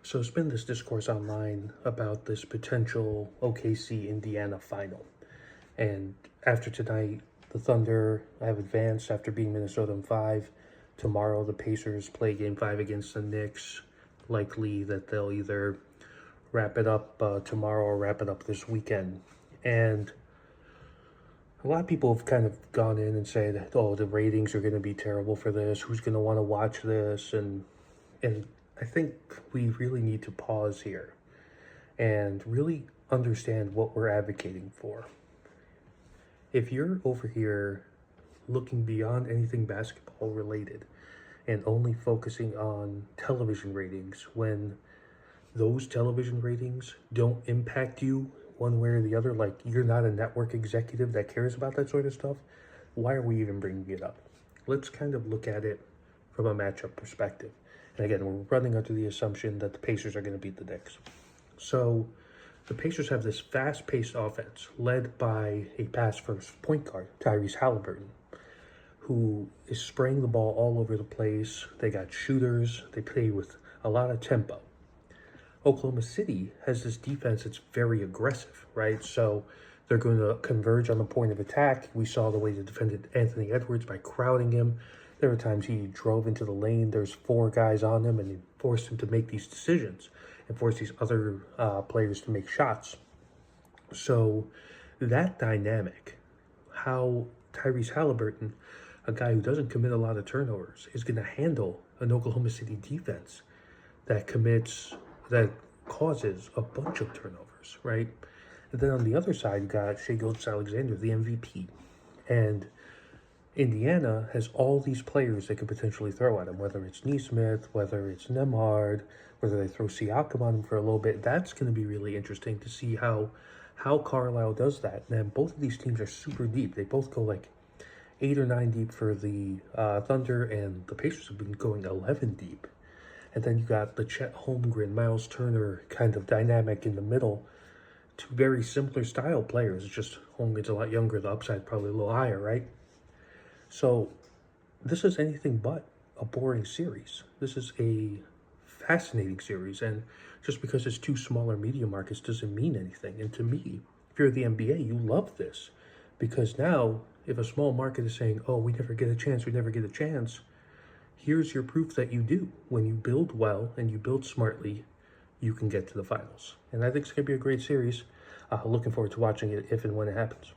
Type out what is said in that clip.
So there's been this discourse online about this potential OKC Indiana final. And after tonight, the Thunder have advanced after beating Minnesota in five. Tomorrow, the Pacers play game five against the Knicks. Likely that they'll either wrap it up tomorrow or wrap it up this weekend. And a lot of people have kind of gone in and said, oh, the ratings are going to be terrible for this. Who's going to want to watch this? And I think we really need to pause here and really understand what we're advocating for. If you're over here looking beyond anything basketball related and only focusing on television ratings when those television ratings don't impact you one way or the other, like you're not a network executive that cares about that sort of stuff, why are we even bringing it up? Let's kind of look at it from a matchup perspective. And again, we're running under the assumption that the Pacers are going to beat the Knicks. So the Pacers have this fast-paced offense led by a pass-first point guard, Tyrese Halliburton, who is spraying the ball all over the place. They got shooters. They play with a lot of tempo. Oklahoma City has this defense that's very aggressive, right? So they're going to converge on the point of attack. We saw the way they defended Anthony Edwards by crowding him. There were times he drove into the lane. There's four guys on him, and he forced him to make these decisions and forced these other players to make shots. So that dynamic, how Tyrese Halliburton, a guy who doesn't commit a lot of turnovers, is going to handle an Oklahoma City defense that causes a bunch of turnovers, right? And then on the other side, you got Shai Gilgeous-Alexander, the MVP. And Indiana has all these players they could potentially throw at him, whether it's Neesmith, whether it's Nembhard, whether they throw Siakam on him for a little bit. That's going to be really interesting to see how Carlisle does that. And both of these teams are super deep. They both go like 8 or 9 deep for the Thunder, and the Pacers have been going 11 deep. And then you got the Chet Holmgren, Miles Turner kind of dynamic in the middle. Two very similar style players. It's just Holmgren's a lot younger. The upside probably a little higher, right? So this is anything but a boring series. This is a fascinating series. And just because it's two smaller media markets doesn't mean anything. And to me, if you're the NBA, you love this. Because now, if a small market is saying, oh, we never get a chance, here's your proof that you do. When you build well and you build smartly, you can get to the finals. And I think it's going to be a great series. Looking forward to watching it if and when it happens.